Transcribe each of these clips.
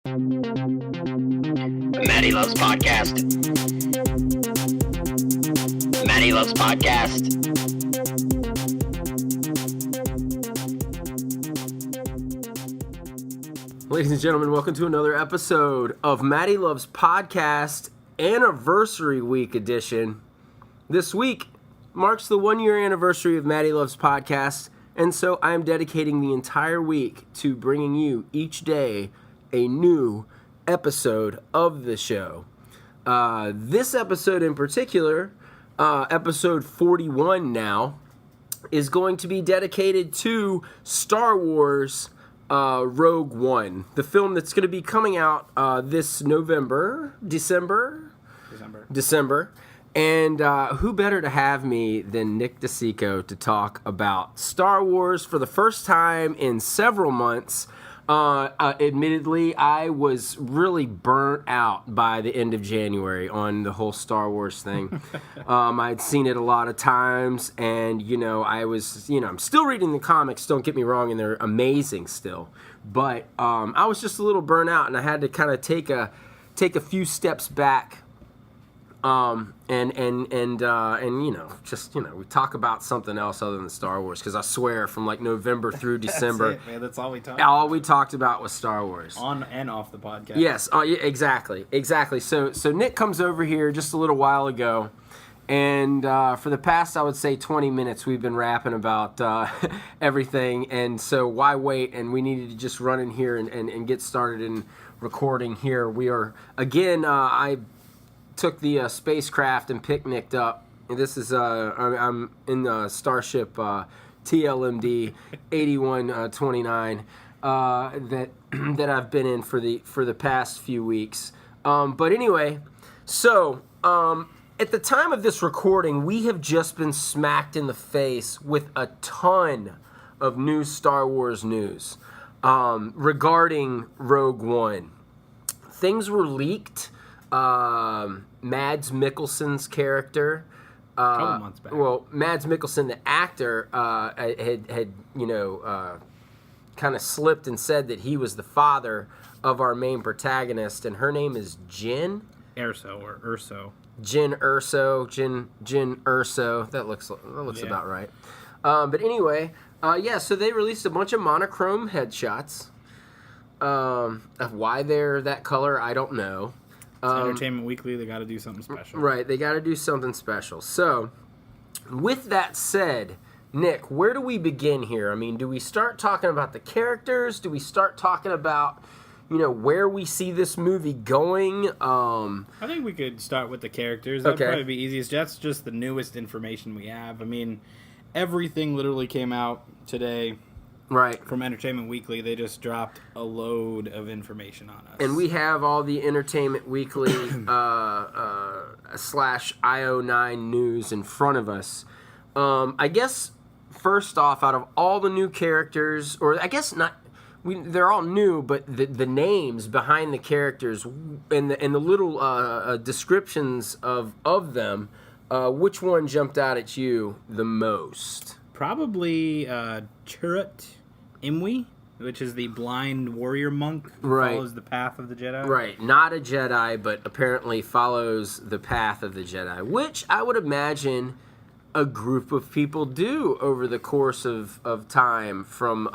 Matty Loves Podcast. Matty Loves Podcast. Ladies and gentlemen, welcome to another episode of Matty Loves Podcast Anniversary Week edition. This week marks the 1-year anniversary of Matty Loves Podcast, and so I am dedicating the entire week to bringing you each day a new episode of the show. This episode in particular, episode 41 now, is going to be dedicated to Star Wars Rouge One, the film that's going to be coming out this December. And who better to have me than Nick DeCicco to talk about Star Wars for the first time in several months. Admittedly, I was really burnt out by the end of January on the whole Star Wars thing. I'd seen it a lot of times, and, I'm still reading the comics, don't get me wrong, and they're amazing still. But I was just a little burnt out, and I had to kind of take a few steps back. We talk about something else other than Star Wars, because I swear from like November through December, that's it, man. That's all we talked. All we talked about was Star Wars, on and off the podcast. Yes, yeah, exactly. So Nick comes over here just a little while ago, and for the past, I would say 20 minutes, we've been rapping about everything, and so why wait? And we needed to just run in here and get started in recording here. We are again. I took the spacecraft and picnicked up. And this is I'm in the Starship TLMD 8129 that I've been in for the past few weeks. But anyway, so at the time of this recording, we have just been smacked in the face with a ton of new Star Wars news regarding Rouge One. Things were leaked. Mads Mikkelsen's character, couple months back. Well, Mads Mikkelsen, the actor, had kind of slipped and said that he was the father of our main protagonist, and her name is Jyn Erso. Jyn Erso. That looks about right. But anyway, so they released a bunch of monochrome headshots. Of why they're that color, I don't know. Entertainment Weekly, they got to do something special. Right, they got to do something special. So, with that said, Nick, where do we begin here? I mean, do we start talking about the characters? Do we start talking about, where we see this movie going? I think we could start with the characters. That'd probably be easiest. That's just the newest information we have. I mean, everything literally came out today. Right. From Entertainment Weekly, they just dropped a load of information on us. And we have all the Entertainment Weekly / IO9 news in front of us. I guess, first off, out of all the new characters, or I guess not, they're all new, but the names behind the characters and the little descriptions of them, which one jumped out at you the most? Probably Chirrut Imwe, which is the blind warrior monk who follows the path of the Jedi. Right, not a Jedi, but apparently follows the path of the Jedi, which I would imagine a group of people do over the course of time from,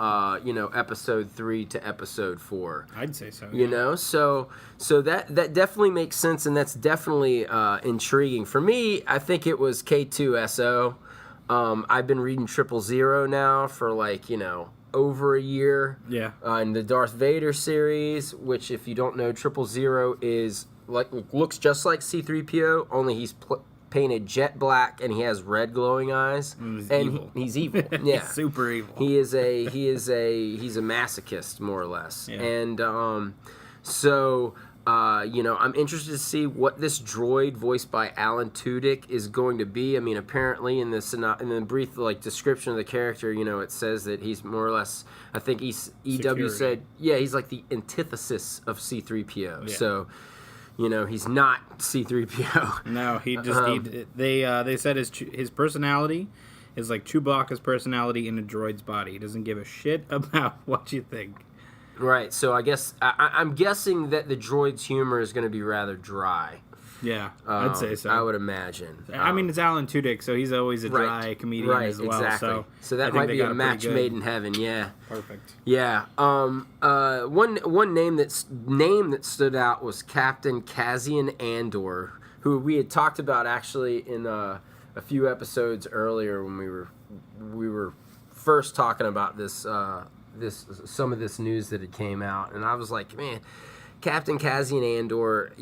episode 3 to episode 4. I'd say so. So that definitely makes sense, and that's definitely intriguing. For me, I think it was K2SO. I've been reading 000 now for over a year. Yeah. In the Darth Vader series, which if you don't know, 000 is looks just like C-3PO, only he's painted jet black and he has red glowing eyes. He's evil. Yeah. He's super evil. He's a masochist more or less. Yeah. And so I'm interested to see what this droid voiced by Alan Tudyk is going to be. I mean, apparently in the brief description of the character, it says that he's more or less, I think EW said, he's like the antithesis of C-3PO. Yeah. So, he's not C-3PO. No, he just they said his personality is like Chewbacca's personality in a droid's body. He doesn't give a shit about what you think. Right. So I guess I'm guessing that the droid's humor is going to be rather dry. Yeah, I'd say so. I would imagine. I mean, it's Alan Tudyk, so he's always a dry comedian as well. Exactly. So that might be a match made in heaven. Yeah. Perfect. Yeah. One name that stood out was Captain Cassian Andor, who we had talked about actually in a few episodes earlier when we were first talking about this some of this news that had came out, and I was like, man, Captain Cassian Andor,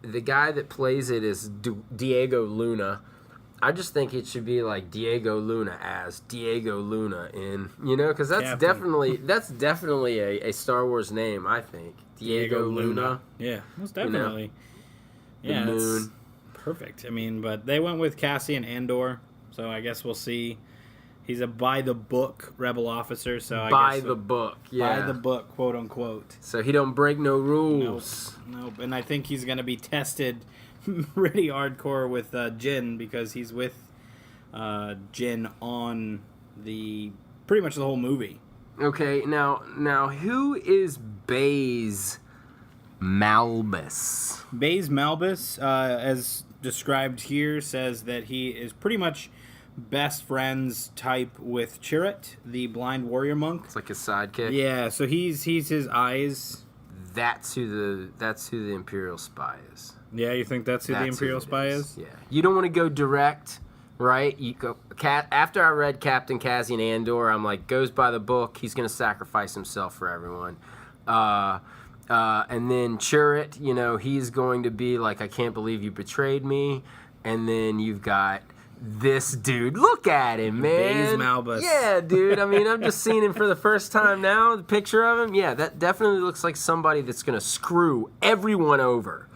the guy that plays it is Diego Luna. I just think it should be like Diego Luna as Diego Luna because that's definitely a Star Wars name, I think. Diego Luna. Yeah, most definitely. Yeah, the moon. Perfect. I mean, but they went with Cassian Andor, so I guess we'll see. He's a by-the-book rebel officer, so I by guess... the book, yeah. By the book, quote-unquote. So he don't break no rules. Nope. And I think he's going to be tested really hardcore with Jin, because he's with Jin on pretty much the whole movie. Okay, now who is Baze Malbus? Baze Malbus, as described here, says that he is pretty much best friends type with Chirrut, the blind warrior monk. It's like his sidekick. Yeah, so he's his eyes. That's who the Imperial spy is. Yeah, you think that's who the Imperial spy is? Yeah. You don't want to go direct, right? You go after I read Captain Cassian Andor, I'm like, goes by the book. He's going to sacrifice himself for everyone. And then Chirrut, he's going to be like, I can't believe you betrayed me. And then you've got this dude. Look at him, man. Baze Malbus. Yeah, dude. I mean, I'm just seeing him for the first time now. The picture of him. Yeah, that definitely looks like somebody that's going to screw everyone over.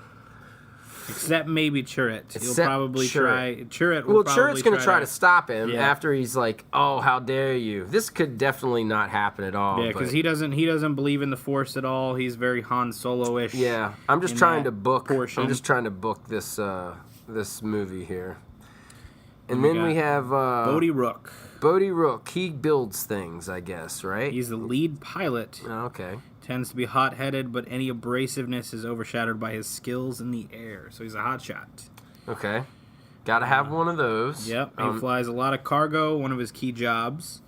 Except maybe Chirrut. He'll probably try. Chirrut's going to try to stop him after he's like, "Oh, how dare you!" This could definitely not happen at all. Yeah, because he doesn't believe in the Force at all. He's very Han Solo-ish. Yeah, I'm just trying to book. I'm just trying to book this this movie here. And then we have Bodhi Rook. Bodhi Rook. He builds things, I guess, right? He's the lead pilot. Oh, okay. Tends to be hot-headed, but any abrasiveness is overshadowed by his skills in the air. So he's a hotshot. Okay. Gotta have one of those. Yep. He flies a lot of cargo, one of his key jobs,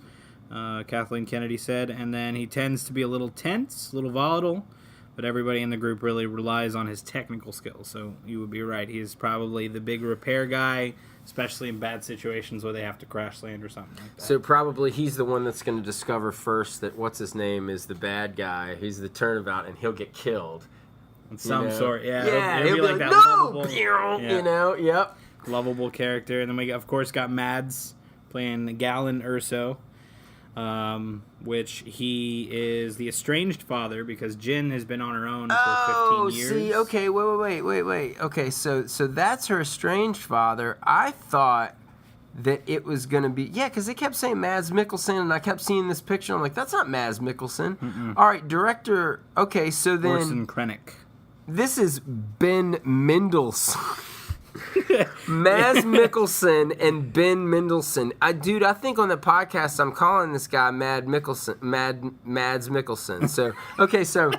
Kathleen Kennedy said. And then he tends to be a little tense, a little volatile, but everybody in the group really relies on his technical skills. So you would be right. He is probably the big repair guy, especially in bad situations where they have to crash land or something like that. So probably he's the one that's going to discover first that what's-his-name is the bad guy. He's the turnabout, and he'll get killed. In some sort, yeah. Yeah, he'll be like that no! lovable, Yep. Lovable character. And then we, of course, got Mads playing Galen Erso, which he is the estranged father because Jin has been on her own for 15 years. See, okay, wait. Okay, so that's her estranged father. I thought that it was going to be... Yeah, because they kept saying Mads Mikkelsen, and I kept seeing this picture. I'm like, that's not Mads Mikkelsen. Mm-mm. All right, director... Okay, so then... Orson Krennic. This is Ben Mendelsohn. Mads Mikkelsen and Ben Mendelsohn. Dude, I think on the podcast I'm calling this guy Mads Mikkelsen. So okay, so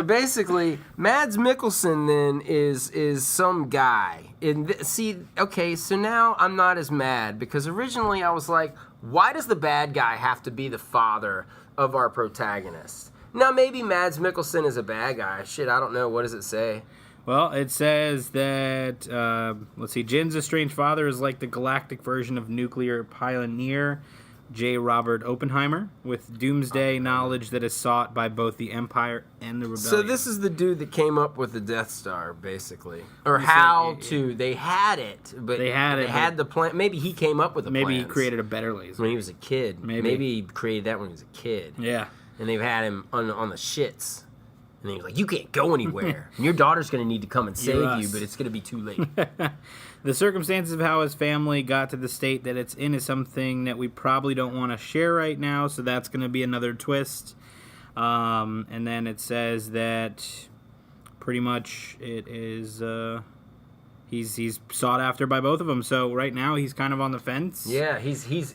basically Mads Mikkelsen then is some guy. So now I'm not as mad because originally I was like, why does the bad guy have to be the father of our protagonist? Now maybe Mads Mikkelsen is a bad guy. Shit, I don't know. What does it say? Well, it says that, Jin's estranged father is like the galactic version of nuclear pioneer J. Robert Oppenheimer, with doomsday knowledge that is sought by both the Empire and the Rebellion. So this is the dude that came up with the Death Star, basically. Or they had it, but they had the plan. Maybe he came up with the plan. Maybe he created a better laser. When he was a kid. Maybe he created that when he was a kid. Yeah. And they had him on the shits. And he was like, you can't go anywhere. And your daughter's going to need to come and save you, but it's going to be too late. The circumstances of how his family got to the state that it's in is something that we probably don't want to share right now, so that's going to be another twist. And then it says that pretty much it is... He's sought after by both of them, so right now he's kind of on the fence. Yeah, he is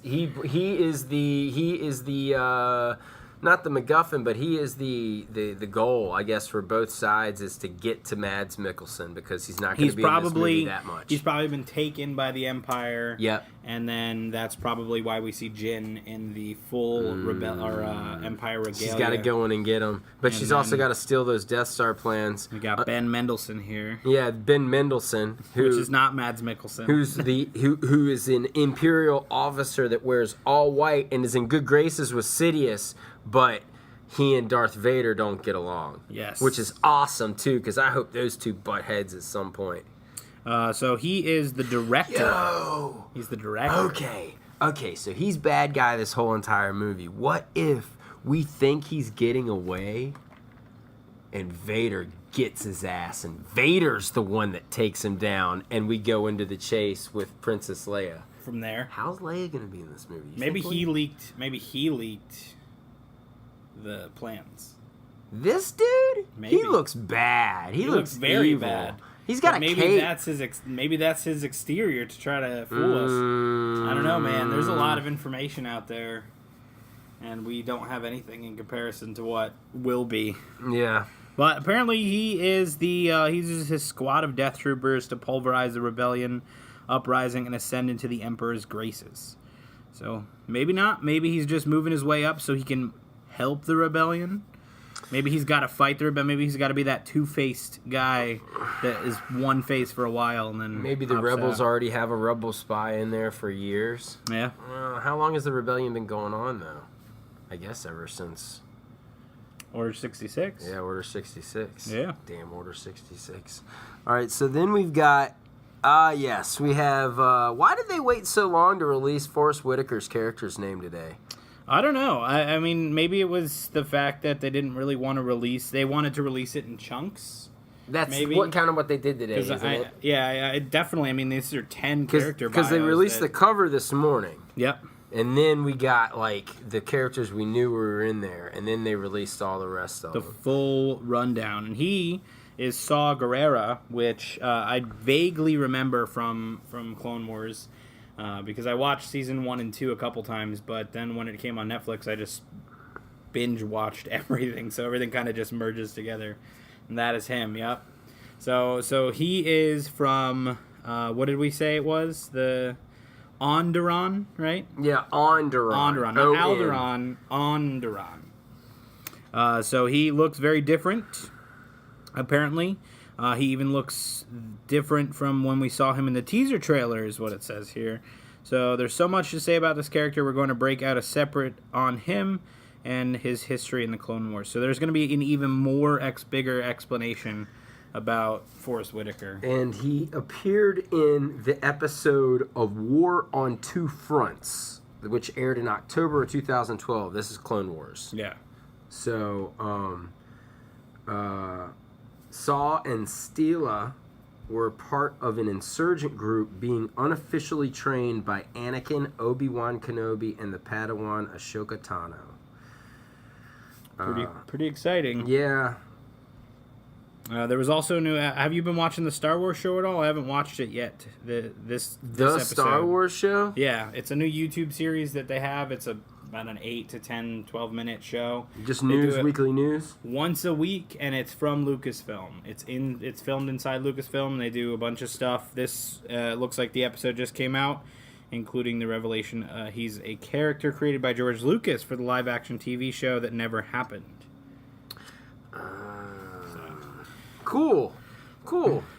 the not the MacGuffin, but he is the goal, I guess, for both sides is to get to Mads Mikkelsen because he's not going to be in this movie that much. He's probably been taken by the Empire. Yep. And then that's probably why we see Jin in the full Empire regalia. She's got to go in and get him, but she's also got to steal those Death Star plans. We got Ben Mendelsohn here. Yeah, Ben Mendelsohn, which is not Mads Mikkelsen. Who is an Imperial officer that wears all white and is in good graces with Sidious, but he and Darth Vader don't get along. Yes. Which is awesome, too, because I hope those two butt heads at some point. So he is the director. Yo! He's the director. Okay, so he's bad guy this whole entire movie. What if we think he's getting away and Vader gets his ass and Vader's the one that takes him down and we go into the chase with Princess Leia? From there. How's Leia going to be in this movie? Maybe he leaked the plans. This dude? Maybe. He looks bad. He looks very evil. bad. He's got maybe cape. Maybe that's his exterior to try to fool us. I don't know, man. There's a lot of information out there, and we don't have anything in comparison to what will be. Yeah. But apparently he is he uses his squad of death troopers to pulverize the rebellion, uprising, and ascend into the Emperor's graces. So maybe not. Maybe he's just moving his way up so he can help the rebellion. Maybe he's got to fight the rebellion. Maybe he's got to be that two-faced guy that is one face for a while and then maybe the rebels already have a rebel spy in there for years. Yeah. How long has the rebellion been going on, though? I guess ever since Order 66. Yeah, Order 66. Yeah. Damn, Order 66. All right, so then we've got... yes, we have... why did they wait so long to release Forrest Whitaker's character's name today? I don't know. I mean, maybe it was the fact that they didn't really want to release... They wanted to release it in chunks. That's maybe. what they did today, isn't it? Yeah, definitely. I mean, these are 10 character bios. Because they released the cover this morning. Yep. And then we got, like, the characters we knew were in there. And then they released all the rest of them. The full rundown. And he is Saw Gerrera, which I vaguely remember from Clone Wars. Because I watched season 1 and 2 a couple times, but then when it came on Netflix, I just binge-watched everything. So everything kind of just merges together. And that is him, yep. So he is from, what did we say it was? The... Onderon, right? Yeah, Onderon. Onderon, not Alderaan, Onderon. So he looks very different, apparently. He even looks different from when we saw him in the teaser trailer, is what it says here. So there's so much to say about this character. We're going to break out a separate on him and his history in the Clone Wars. So there's going to be an even more bigger explanation about Forrest Whitaker. And he appeared in the episode of War on Two Fronts, which aired in October of 2012. This is Clone Wars. Yeah. So, Saw and Steela were part of an insurgent group being unofficially trained by Anakin, Obi-Wan Kenobi, and the Padawan Ahsoka Tano. Pretty exciting. Yeah. There was also new. Have you been watching the Star Wars show at all? I haven't watched it yet. This episode. Star Wars show? Yeah, it's a new YouTube series that they have. It's about an 8 to 10, 12-minute show. Just news, weekly news? Once a week, and it's from Lucasfilm. It's filmed inside Lucasfilm, and they do a bunch of stuff. This looks like the episode just came out, including the revelation he's a character created by George Lucas for the live-action TV show that never happened. Cool.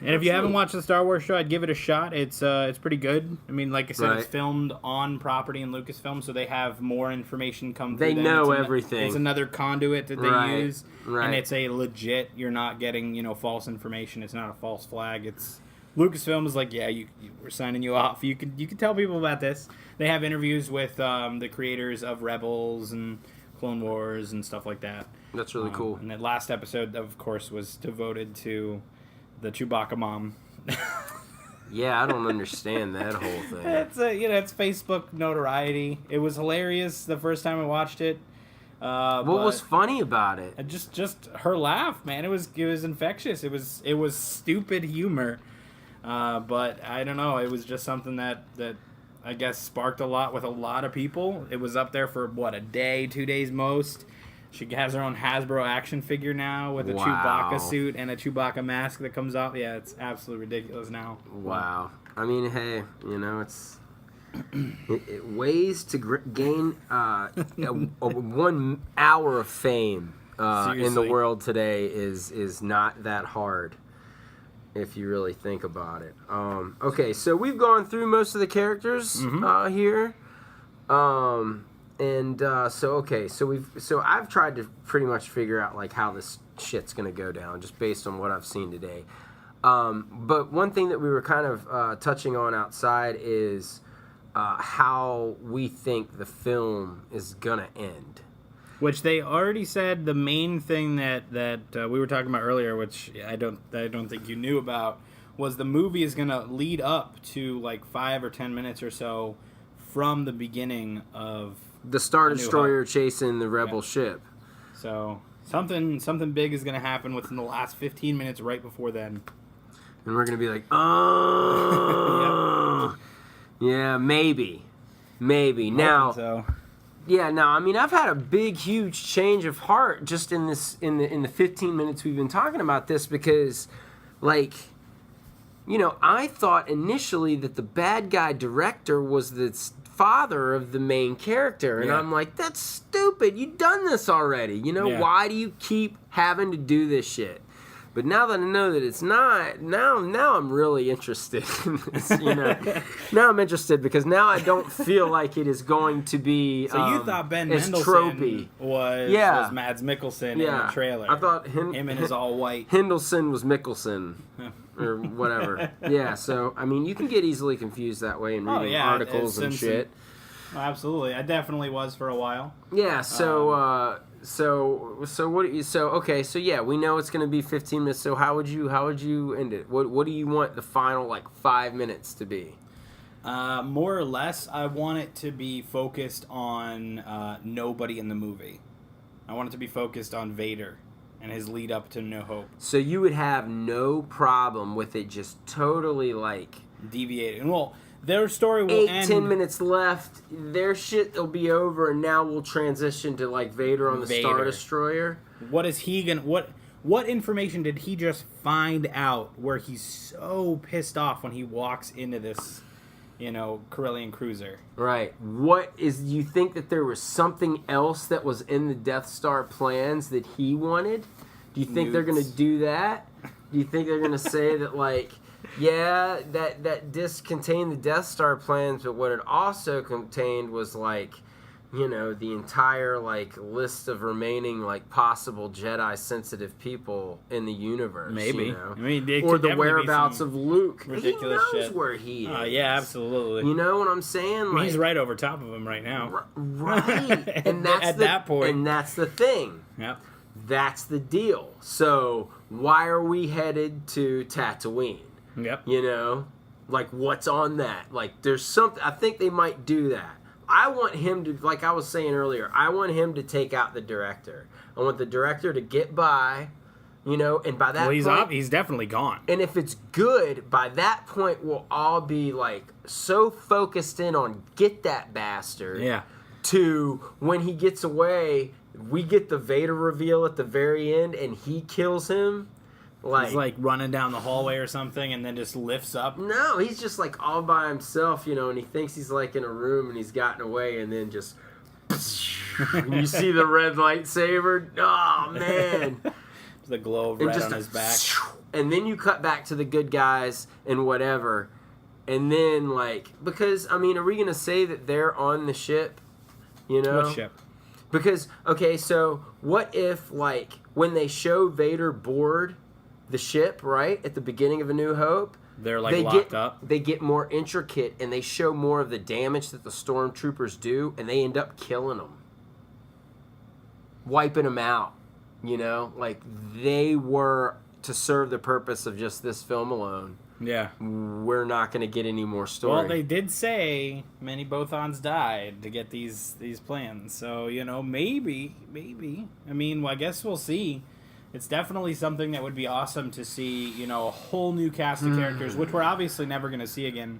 And if you haven't watched the Star Wars show, I'd give it a shot. It's pretty good. I mean, like I said, It's filmed on property in Lucasfilm, so they have more information come through. They know everything. It's another conduit that they use, right. And it's a legit. You're not getting false information. It's not a false flag. It's Lucasfilm is like, yeah, we're signing you off. You can tell people about this. They have interviews with the creators of Rebels and Clone Wars and stuff like that. That's really cool. And that last episode, of course, was devoted to the Chewbacca mom. Yeah, I don't understand that whole thing. It's Facebook notoriety. It was hilarious the first time I watched it. What was funny about it? Just her laugh, man. It was infectious. It was stupid humor. But I don't know. It was just something that I guess sparked a lot with a lot of people. It was up there for a day, 2 days most. She has her own Hasbro action figure now with a Wow. Chewbacca suit and a Chewbacca mask that comes off. Yeah, it's absolutely ridiculous now. Wow. I mean, hey, it's ways to gain 1 hour of fame in the Seriously. world today is not that hard if you really think about it. Okay, so we've gone through most of the characters here. So I've tried to pretty much figure out like how this shit's gonna go down just based on what I've seen today. But one thing that we were kind of touching on outside is how we think the film is gonna end. Which they already said the main thing that we were talking about earlier, which I don't think you knew about, was the movie is gonna lead up to like 5 or 10 minutes or so from the beginning of The Star A New Destroyer Hope. chasing the rebel ship. So something big is gonna happen within the last 15 minutes right before then. And we're going to be like, oh, yeah, maybe. Now, So yeah, now, I mean, I've had a big, huge change of heart just in the 15 minutes we've been talking about this because, like, I thought initially that the bad guy director was the father of the main character. And Yeah. I'm like, that's stupid. You've done this already. Yeah. Why do you keep having to do this shit? But now that I know that it's not, now I'm really interested in this, Now I'm interested because now I don't feel like it is going to be So you thought Ben as Mendelsohn tropey. was Mads Mikkelsen in the trailer. I thought him in his all white. Hendelson was Mickelson or whatever. Yeah, so, I mean, you can get easily confused that way in reading articles and shit. Absolutely. I definitely was for a while. Yeah, yeah, we know it's going to be 15 minutes. So how would you end it? What do you want the final 5 minutes to be? More or less, I want it to be focused on nobody in the movie. I want it to be focused on Vader and his lead up to New Hope. So you would have no problem with it just totally Deviating. Well, their story will end. 10 minutes left. Their shit will be over, and now we'll transition to Vader on the Star Destroyer. What is he gonna? What information did he just find out where he's so pissed off when he walks into this, Corellian cruiser? Right. You think that there was something else that was in the Death Star plans that he wanted? Do you think they're going to do that? Do you think they're going to say that, yeah, that disc contained the Death Star plans, but what it also contained was, the entire, list of remaining, possible Jedi-sensitive people in the universe. Maybe. I mean, it or could the definitely be whereabouts some of Luke. ridiculous He knows shit. where he is. Yeah, absolutely. You know what I'm saying? He's right over top of him right now. Right. And that's At that point. And that's the thing. Yep. That's the deal. So why are we headed to Tatooine? Yep. What's on that? There's something. I think they might do that. I want him to, like I was saying earlier, I want him to take out the director. I want the director to get by, and by that point... he's definitely gone. And if it's good, by that point we'll all be, so focused in on get that bastard. Yeah. To when he gets away, we get the Vader reveal at the very end, and he kills him. He's running down the hallway or something, and then just lifts up. No, he's just all by himself, and he thinks he's in a room and he's gotten away, and then just and you see the red lightsaber. Oh man, The glow of red on his back. And then you cut back to the good guys and whatever, and then because are we gonna say that they're on the ship? What ship? Because so what if when they show Vader board the ship, right, at the beginning of A New Hope, They're locked up. They get more intricate, and they show more of the damage that the stormtroopers do, and they end up killing them, wiping them out. They were to serve the purpose of just this film alone. Yeah. We're not going to get any more story. Well, they did say many Bothans died to get these plans, so maybe. I guess we'll see. It's definitely something that would be awesome to see, a whole new cast of characters, which we're obviously never going to see again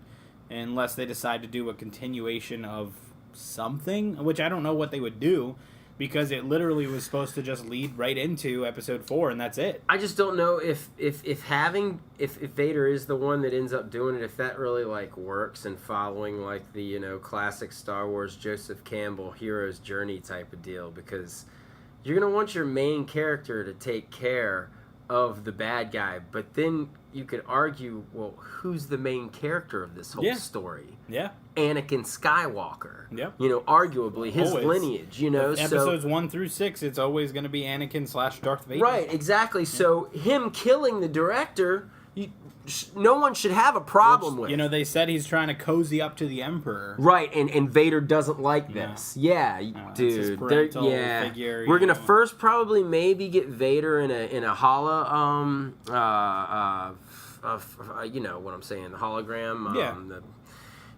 unless they decide to do a continuation of something, which I don't know what they would do. because it literally was supposed to just lead right into episode 4, and that's it. I just don't know if Vader is the one that ends up doing it, if that really like works and following like the classic Star Wars Joseph Campbell hero's journey type of deal, because you're gonna want your main character to take care of the bad guy, but then you could argue, well, who's the main character of this whole story? Yeah. Anakin Skywalker. Yep. Arguably his Always. Lineage, With episodes 1 through 6, it's always going to be Anakin / Darth Vader. Right, exactly. Yeah. So him killing the director, no one should have a problem with. They said he's trying to cozy up to the Emperor. Right, and Vader doesn't like this. Yeah, dude. It's his parental figure, we're gonna first probably maybe get Vader in a holo, you know what I'm saying, the hologram.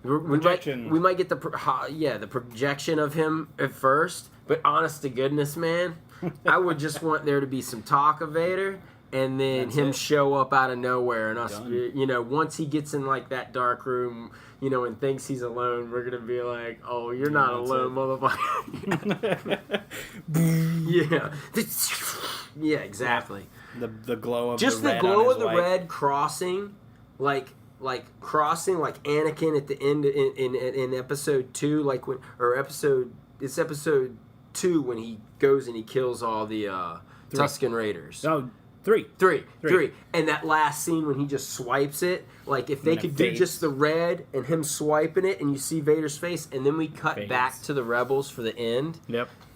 Projection. We might get the projection of him at first, but honest to goodness, man, I would just want there to be some talk of Vader. And then him show up out of nowhere, and us, once he gets in like that dark room, and thinks he's alone, we're gonna be like, "Oh, you're not alone, motherfucker." Yeah, exactly. The glow of just the red the glow on of the his red crossing, like Anakin at the end in episode 2, it's episode 2 when he goes and he kills all the Tusken Raiders. Oh. Three. And that last scene when he just swipes it, like if they could do just the red and him swiping it and you see Vader's face, and then we cut back to the Rebels for the end,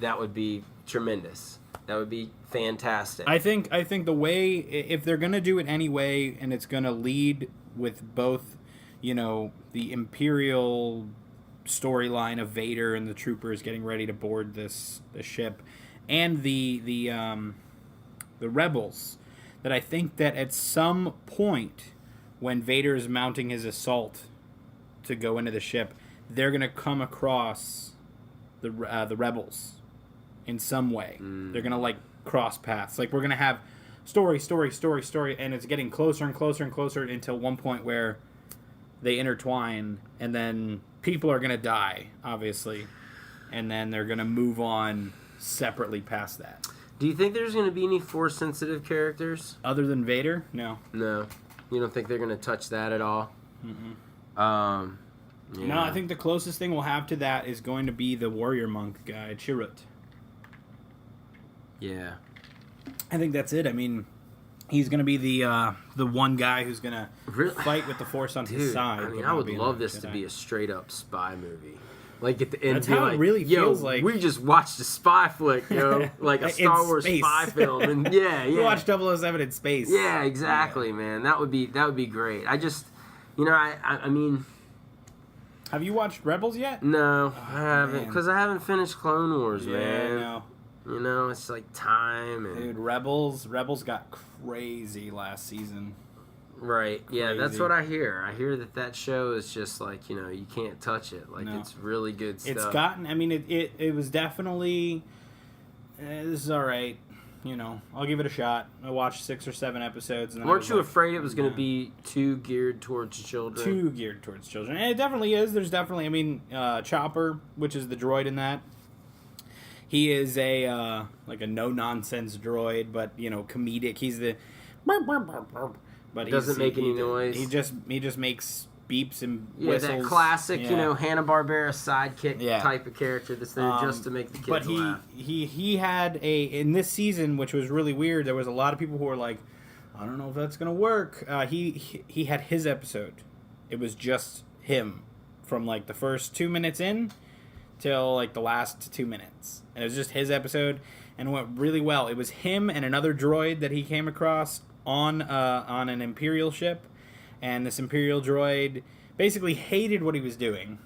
that would be tremendous. That would be fantastic. I think the way, if they're going to do it anyway, and it's going to lead with both, the Imperial storyline of Vader and the troopers getting ready to board the ship, and the Rebels, that I think that at some point when Vader is mounting his assault to go into the ship, they're going to come across the Rebels in some way. They're going to cross paths. We're going to have story, and it's getting closer and closer and closer until one point where they intertwine, and then people are going to die, obviously, and then they're going to move on separately past that. Do you think there's going to be any Force-sensitive characters? Other than Vader? No. No. You don't think they're going to touch that at all? No, I think the closest thing we'll have to that is going to be the warrior monk guy, Chirrut. Yeah. I think that's it. I mean, he's going to be the one guy who's going to fight with the Force on his side. I mean, I would love this to be a straight-up spy movie. At the end, that's how it really feels like. We just watched a spy flick, like a Star Wars spy film, and we watched 007 in space. Yeah, exactly, man. That would be great. I just, I mean, have you watched Rebels yet? No, I haven't, because I haven't finished Clone Wars, man. No. It's like time and dude, Rebels got crazy last season. Right. Crazy. Yeah, that's what I hear. I hear that show is just like, you can't touch it. It's really good stuff. It's gotten, I mean, it was definitely, this is all right. I'll give it a shot. I watched 6 or 7 episodes. And weren't you afraid it was going to be too geared towards children? And it definitely is. There's definitely, I mean, Chopper, which is the droid in that. He is a no-nonsense droid, but, comedic. He's the... But he doesn't make any noise. He just makes beeps and whistles. Yeah, that classic, Hanna-Barbera sidekick type of character that's there just to make the kids laugh. But he had in this season, which was really weird, there was a lot of people who were like, I don't know if that's going to work. He had his episode. It was just him from the first 2 minutes in till the last 2 minutes. And it was just his episode, and it went really well. It was him and another droid that he came across on an Imperial ship, and this Imperial droid basically hated what he was doing,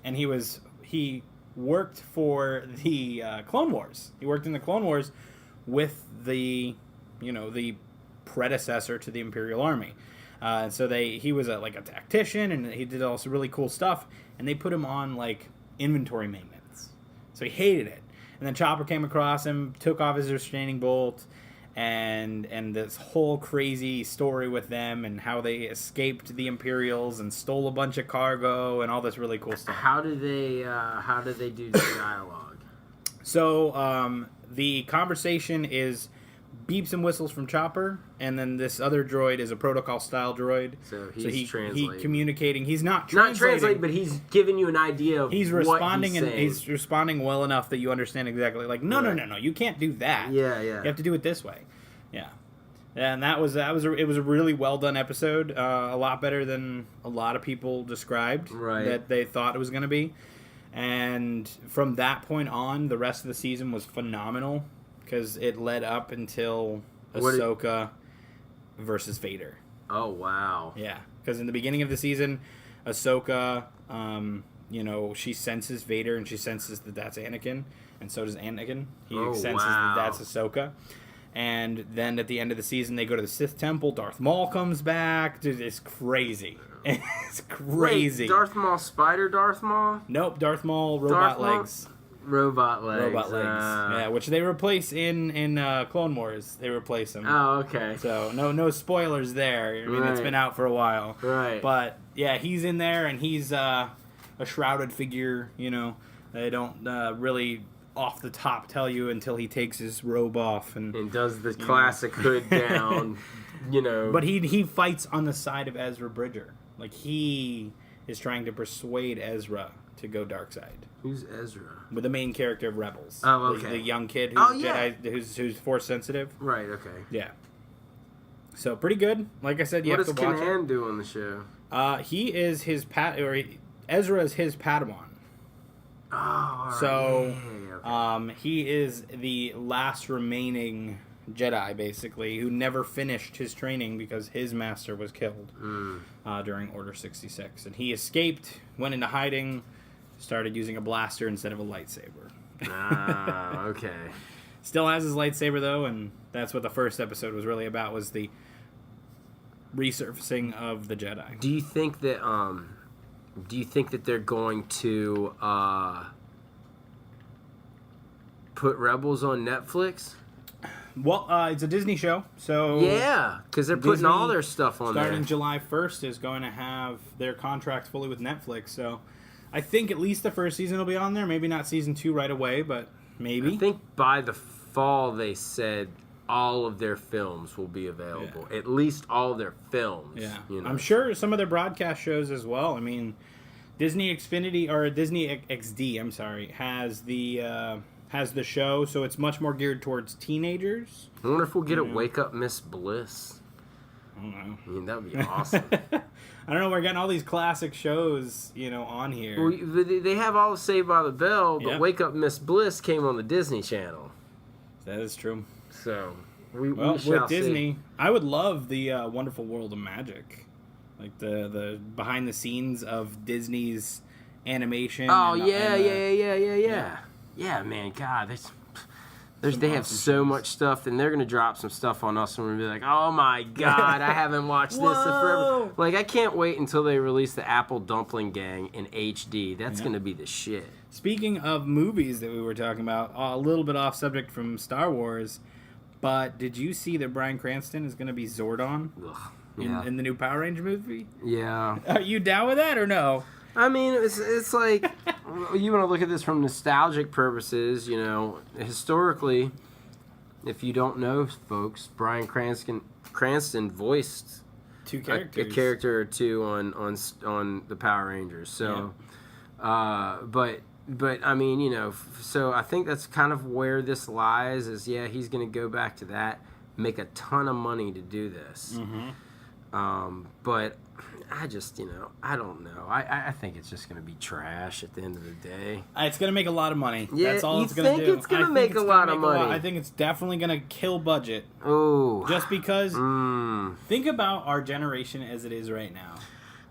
and he worked for the Clone Wars. He worked in the Clone Wars with the predecessor to the Imperial Army. So he was a tactician, and he did all some really cool stuff, and they put him on inventory maintenance. So he hated it. And then Chopper came across him, took off his restraining bolt, and this whole crazy story with them and how they escaped the Imperials and stole a bunch of cargo and all this really cool stuff. How do they do the dialogue? So the conversation is beeps and whistles from Chopper, and then this other droid is a protocol-style droid. So he's translating. He's communicating. He's not translating, but he's giving you an idea of he's responding, what he's saying. he's responding well enough that you understand exactly. Like, no, you can't do that. Yeah. You have to do it this way. Yeah. And it was a really well done episode. A lot better than a lot of people described that they thought it was going to be. And from that point on, the rest of the season was phenomenal because it led up until Ahsoka versus Vader. Oh wow! Yeah, because in the beginning of the season, Ahsoka, she senses Vader and she senses that that's Anakin, and so does Anakin. He senses that that's Ahsoka. And then at the end of the season, they go to the Sith Temple. Darth Maul comes back. Dude, it's crazy. It's crazy. Wait, Darth Maul, Spider Darth Maul? Nope, Darth Maul, robot legs. Robot legs. Yeah, which they replace in Clone Wars. They replace them. Oh, okay. So no spoilers there. I mean, it's been out for a while. Right. But yeah, he's in there, and he's a shrouded figure. They don't really off the top tell you until he takes his robe off and does the classic hood down. But he fights on the side of Ezra Bridger. Like, he is trying to persuade Ezra to go dark side. Who's Ezra? With the main character of Rebels. Oh, okay. The young kid who's Jedi, who's Force sensitive. Right. Okay. Yeah. So pretty good. Like I said, you have to watch it. What does Kanan do on the show? He is his Ezra is his Padawan. Oh, all right. So, okay. He is the last remaining Jedi, basically, who never finished his training because his master was killed during Order 66. And he escaped, went into hiding, started using a blaster instead of a lightsaber. Okay. Still has his lightsaber, though, and that's what the first episode was really about, was the resurfacing of the Jedi. Do you think that they're going to put Rebels on Netflix? Well, it's a Disney show, so... Yeah, because they're putting all their stuff on there. Starting July 1st is going to have their contract fully with Netflix, so I think at least the first season will be on there. Maybe not season 2 right away, but maybe. I think by the fall they said all of their films will be available. Yeah. At least all of their films. Yeah. I'm sure some of their broadcast shows as well. I mean, Disney XD, has the show, so it's much more geared towards teenagers. I wonder if we'll get a Wake Up Miss Bliss. I don't know. I mean, that would be awesome. I don't know. We're getting all these classic shows, on here. Well, they have all of Saved by the Bell, but Wake Up Miss Bliss came on the Disney Channel. That is true. So we with shall Disney, see. I would love the Wonderful World of Magic, like the behind the scenes of Disney's animation. Oh yeah. Yeah, man, God, they have so much stuff, and they're going to drop some stuff on us, and we're going to be like, oh my God, I haven't watched this in forever. Like, I can't wait until they release the Apple Dumpling Gang in HD. That's going to be the shit. Speaking of movies that we were talking about, a little bit off subject from Star Wars, but did you see that Bryan Cranston is going to be Zordon in the new Power Ranger movie? Yeah. Are you down with that or no? I mean, it's like, you want to look at this from nostalgic purposes, historically, if you don't know, folks, Bryan Cranston voiced two characters. A character or two on the Power Rangers. So, but I mean, so I think that's kind of where this lies. Is he's going to go back to that, make a ton of money to do this. Mm-hmm. But I just, I don't know. I think it's just going to be trash at the end of the day. It's going to make a lot of money. Yeah, that's all it's going to do. It's going to make a lot of money. I think it's definitely going to kill budget. Oh. Just because, think about our generation as it is right now.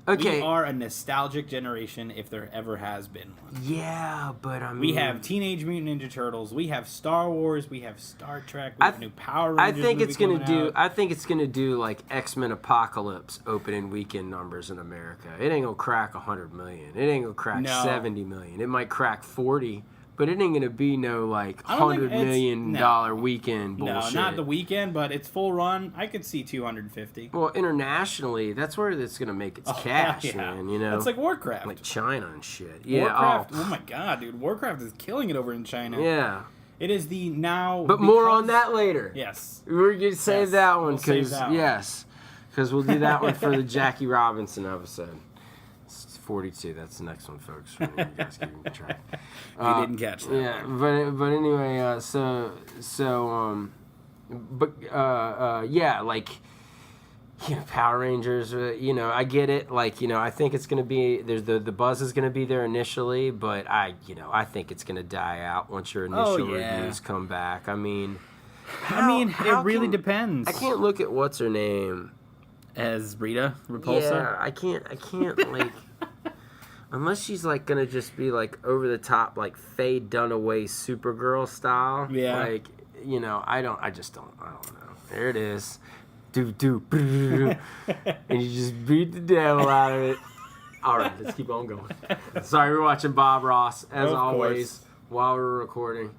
Okay. We are a nostalgic generation if there ever has been one. Yeah, but I mean... We have Teenage Mutant Ninja Turtles. We have Star Wars. We have Star Trek. We have new Power Rangers. I think it's going to do like X-Men Apocalypse opening weekend numbers in America. It ain't going to crack 100 million. It ain't going to crack 70 million. It might crack 40, But it ain't gonna be no like I don't think $100 million weekend bullshit. No, not the weekend, but it's full run. I could see 250. Well, internationally, that's where it's gonna make its cash, yeah. man. You know, That's like Warcraft. like China and shit. Yeah. Warcraft. Oh my god, dude, Warcraft is killing it over in China. Yeah. It is the now. But more on that later. Yes. We're gonna save that one because yes, because we'll do that one for the Jackie Robinson episode. 42. That's the next one, folks. You guys keep track. You didn't catch that. Yeah, but anyway, yeah, like, you know, Power Rangers. You know, I get it. Like, you know, I think it's gonna be the buzz is gonna be there initially, but I think it's gonna die out once your initial reviews come back. I mean, it really depends. I can't look at what's her name as Rita Repulsa. Yeah, I can't like. Unless she's like gonna just be like over the top, like Faye Dunaway Supergirl style. Yeah. Like, you know, I don't know. There it is. And you just beat the devil out of it. All right, let's keep on going. Sorry, we're watching Bob Ross as always while we're recording.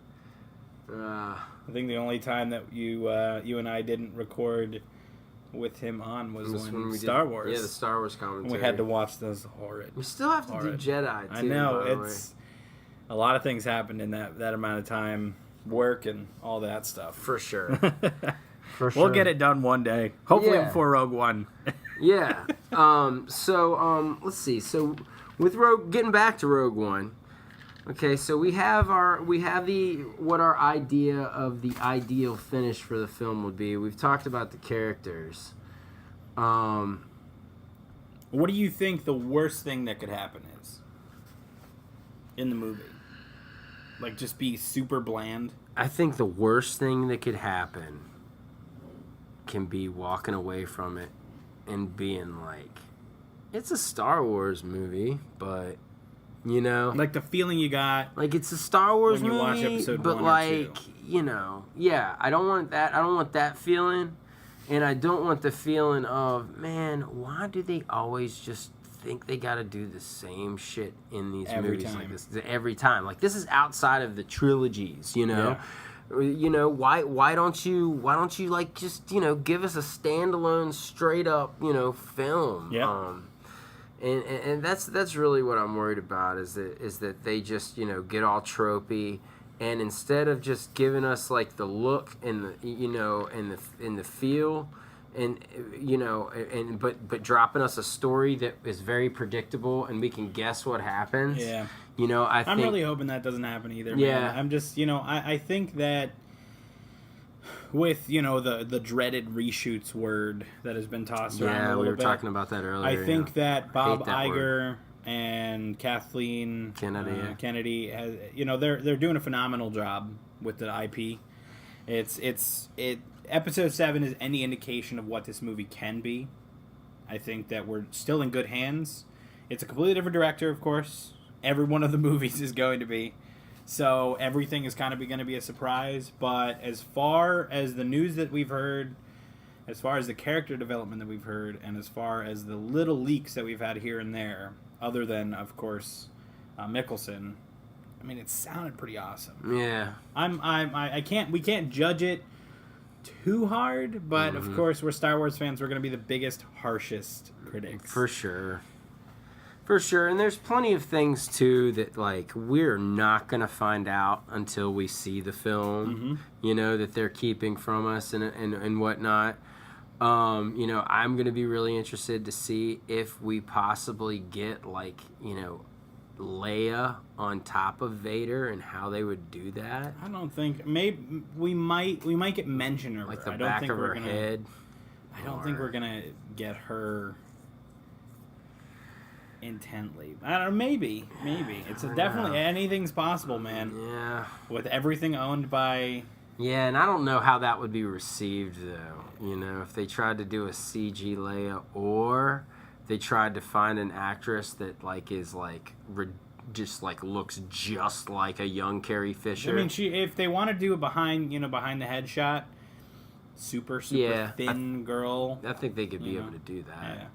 I think the only time that you and I didn't record with him on was when we Star Wars. Yeah, the Star Wars commentary. We had to watch those horrid. We still have to do Jedi, too. I know, it's a lot of things happened in that amount of time, work and all that stuff. For sure. We'll get it done one day. Hopefully before Rogue One. Yeah. Let's see. So with getting back to Rogue One. Okay, so we have what our idea of the ideal finish for the film would be. We've talked about the characters. What do you think the worst thing that could happen is in the movie? Like, just be super bland? I think the worst thing that could happen can be walking away from it and being like, it's a Star Wars movie, but... You know, like the feeling you got, like it's a Star Wars when you movie, watch episode but 1 or like 2. You know, yeah, I don't want that. I don't want that feeling, and I don't want the feeling of, man, why do they always just think they got to do the same shit in these movies like this every time? Like, this is outside of the trilogies, you know. Yeah. You know, why don't you like just, you know, give us a standalone straight up, you know, film? Yeah. And that's really what I'm worried about is that they just, you know, get all tropey, and instead of just giving us like the look and the, you know, and the feel, and you know, and but dropping us a story that is very predictable and we can guess what happens. Yeah. You know, I'm really hoping that doesn't happen either. Yeah. Man. I'm just, you know, I think that with, you know, the dreaded reshoots word that has been tossed around a little bit. Yeah, we were talking about that earlier. I think that Bob that Iger word. And Kathleen Kennedy, has, you know, they're doing a phenomenal job with the IP. Episode 7 is any indication of what this movie can be. I think that we're still in good hands. It's a completely different director, of course. Every one of the movies is going to be. So everything is kind of going to be a surprise. But as far as the news that we've heard, as far as the character development that we've heard, and as far as the little leaks that we've had here and there, other than, of course, Mickelson, I mean, it sounded pretty awesome. Yeah. We can't judge it too hard, but of course, we're Star Wars fans. We're going to be the biggest, harshest critics. For sure. For sure, and there's plenty of things, too, that, like, we're not going to find out until we see the film, you know, that they're keeping from us and whatnot. You know, I'm going to be really interested to see if we possibly get, like, you know, Leia on top of Vader and how they would do that. I don't think... Maybe we might get mention of her. Like the back of her head. I don't think we're going to get her... intently. I don't know, maybe. It's definitely anything's possible, man. Yeah. With everything owned by... Yeah, and I don't know how that would be received, though. You know, if they tried to do a CG Leia, or they tried to find an actress that, like, is, like, just, like, looks just like a young Carrie Fisher. I mean, if they want to do a behind the head shot, super thin girl. I think they could be able to do that.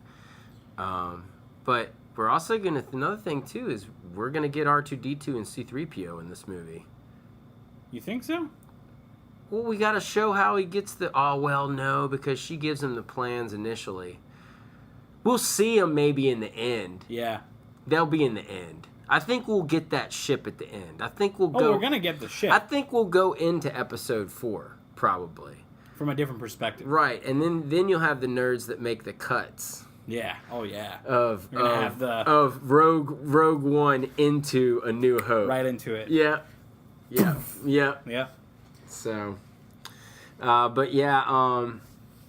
Yeah. But we're also gonna. Another thing too is we're gonna get R2D2 and C3PO in this movie. You think so? Well, we got to show how he gets the. Oh well, no, because she gives him the plans initially. We'll see them maybe in the end. Yeah. They'll be in the end. I think we'll get that ship at the end. I think we'll go. Oh, we're gonna get the ship. I think we'll go into episode 4 probably. From a different perspective. Right, and then you'll have the nerds that make the cuts. Yeah. Oh yeah. Of Rogue One into A New Hope. Right into it. Yeah. Yeah. Yeah. Yeah. So, but yeah,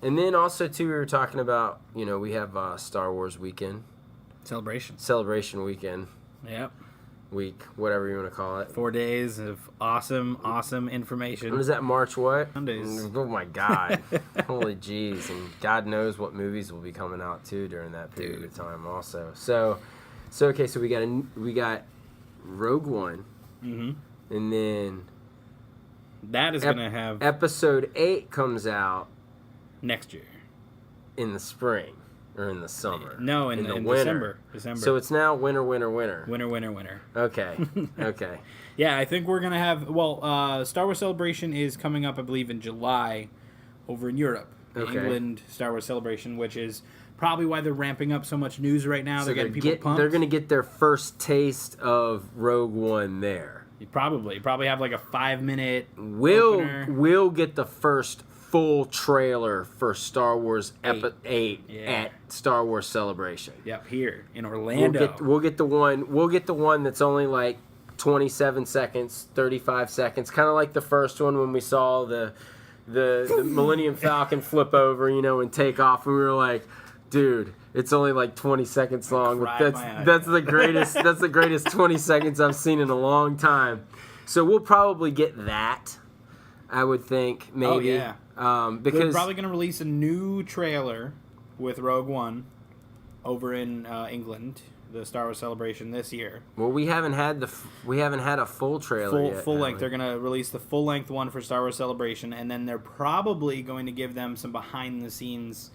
and then also too we were talking about, we have Star Wars weekend. Celebration weekend. Yep. Week, whatever you want to call it. 4 days of awesome information. When is that, March what? Mondays. Oh my God. Holy jeez. And God knows what movies will be coming out too during that period of time also. So okay, so we got Rogue One. Mm-hmm. And then that is going to have... Episode 8 comes out... next year. In the spring. Or in the summer. No, in winter. December. So it's now winter. Winter. Okay. Okay. Yeah, I think we're going to have... Well, Star Wars Celebration is coming up, I believe, in July over in Europe. Okay. England Star Wars Celebration, which is probably why they're ramping up so much news right now. So they're getting people pumped. They're going to get their first taste of Rogue One there. You probably have like a 5-minute We'll get the first full trailer for Star Wars 8 at Star Wars Celebration. Yep, here in Orlando. We'll get the one that's only like 27 seconds, 35 seconds, kind of like the first one when we saw the Millennium Falcon flip over, and take off, and we were like, dude, it's only like 20 seconds long. That's the greatest 20 seconds I've seen in a long time. So we'll probably get that, I would think, maybe. Oh, yeah. Because they're probably going to release a new trailer with Rogue One over in England, the Star Wars Celebration this year. Well, we haven't had a full trailer yet. Full length. They're going to release the full length one for Star Wars Celebration, and then they're probably going to give them some behind the scenes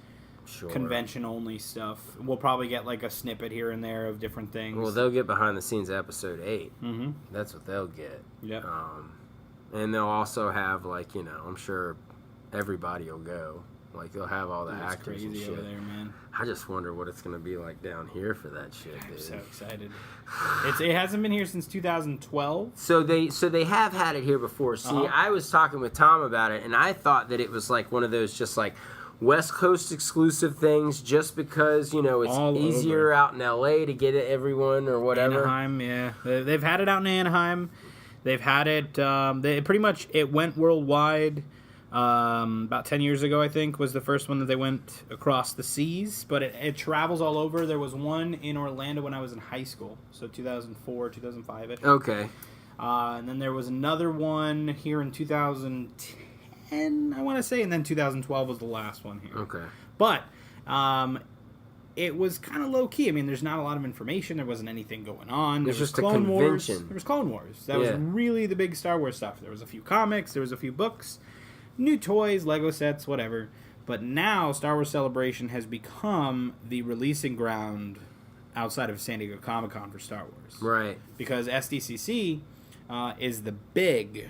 convention only stuff. We'll probably get like a snippet here and there of different things. Well, they'll get behind the scenes episode 8. Mm-hmm. That's what they'll get. Yeah. And they'll also have I'm sure everybody will go. Like they'll have all the actors and shit. Over there, man. I just wonder what it's gonna be like down here for that shit, dude. I'm so excited. It hasn't been here since 2012. So they have had it here before. See, I was talking with Tom about it, and I thought that it was like one of those just like West Coast exclusive things, just because it's all easier out in LA to get it everyone or whatever. Anaheim, yeah, they've had it out in Anaheim. They've had it. It went worldwide. About 10 years ago, I think, was the first one that they went across the seas, but it travels all over. There was one in Orlando when I was in high school, so 2004, 2005. Okay. And then there was another one here in 2010, I want to say, and then 2012 was the last one here. Okay. But it was kind of low key. I mean, there's not a lot of information. There wasn't anything going on. There's just a Clone Wars. convention. There was Clone Wars. That was really the big Star Wars stuff. There was a few comics. There was a few books. New toys, Lego sets, whatever. But now Star Wars Celebration has become the releasing ground outside of San Diego Comic-Con for Star Wars. Right. Because SDCC is the big,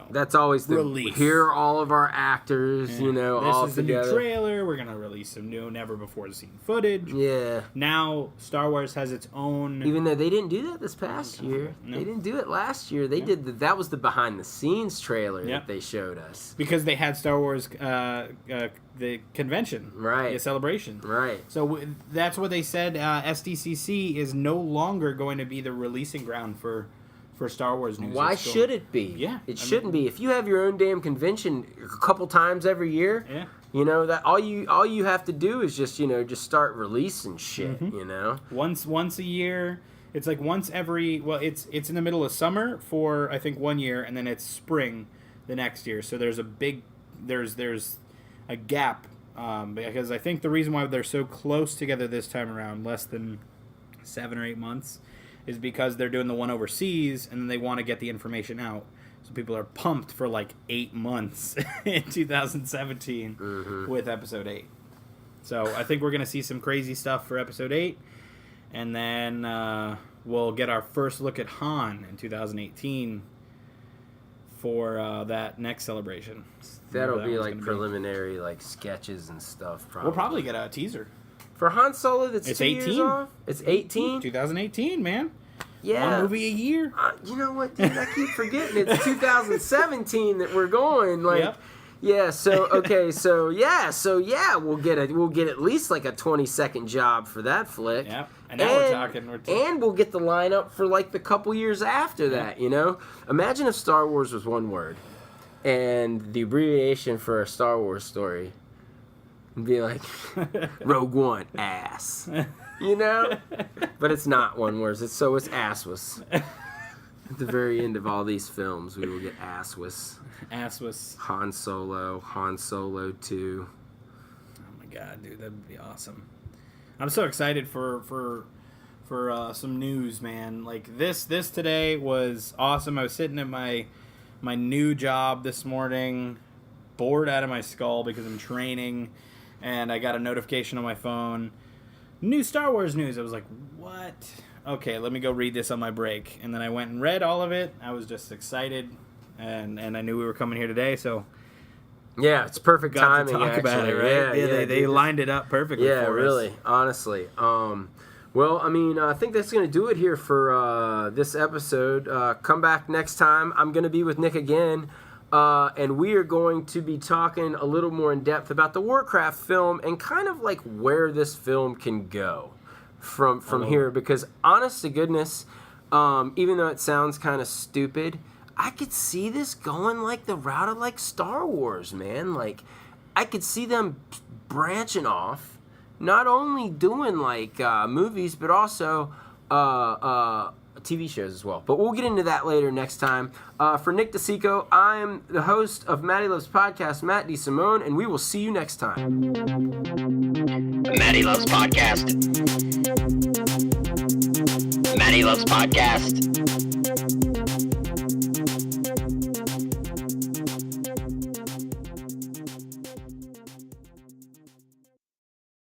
that's always the release. Here are all of our actors, this all is together. The new trailer. We're going to release some new, never-before-seen footage. Yeah. Now Star Wars has its own... Even though they didn't do that this past year. No. They didn't do it last year. They did that was the behind-the-scenes trailer that they showed us. Because they had Star Wars, the convention. Right. The celebration. Right. So that's what they said. SDCC is no longer going to be the releasing ground for Star Wars news. Why should it be? Yeah. It shouldn't be. If you have your own damn convention a couple times every year, that all you have to do is just start releasing shit, Once a year. It's like once every it's in the middle of summer for I think 1 year, and then it's spring the next year. So there's a gap because I think the reason why they're so close together this time around, less than 7 or 8 months, is because they're doing the one overseas, and then they want to get the information out. So people are pumped for like 8 months in 2017 with Episode 8. So I think we're going to see some crazy stuff for Episode 8. And then we'll get our first look at Han in 2018 for that next celebration. That'll be like preliminary, like sketches and stuff. Probably. We'll probably get a teaser For Han Solo, that's it's 2 18. years off? It's 18? 2018, man. Yeah. One movie a year. You know what, dude? I keep forgetting it's 2017 that we're going. Like, Yep. yeah. So okay. So yeah. We'll get at least like a 20-second job for that flick. Yep. And now we're talking. And we'll get the lineup for like the couple years after that. You know, imagine if Star Wars was one word, and the abbreviation for a Star Wars story would be like Rogue One, ass. You know? But it's not one word. It's asswas. At the very end of all these films, we will get asswas. Asswas. Han Solo 2. Oh my god, dude, that'd be awesome. I'm so excited for some news, man. Like this today was awesome. I was sitting at my new job this morning, bored out of my skull because I'm training, and I got a notification on my phone. New Star Wars news. I was like, what? Okay, let me go read this on my break. And then I went and read all of it. I was just excited, and I knew we were coming here today, so yeah, it's perfect got timing. to talk about it, right? Yeah, they lined it up perfectly. Yeah, for really, us. honestly. Well, I mean, I think that's going to do it here for this episode. Come back next time. I'm going to be with Nick again. And we are going to be talking a little more in depth about the Warcraft film and kind of like where this film can go from here. Because honest to goodness, even though it sounds kind of stupid, I could see this going like the route of like Star Wars, man. Like I could see them branching off, not only doing like movies, but also TV shows as well. But we'll get into that later next time. For Nick DeCicco, I am the host of Matty Loves Podcast, Matt Simone, and we will see you next time. Matty Loves Podcast. Matty Loves Podcast.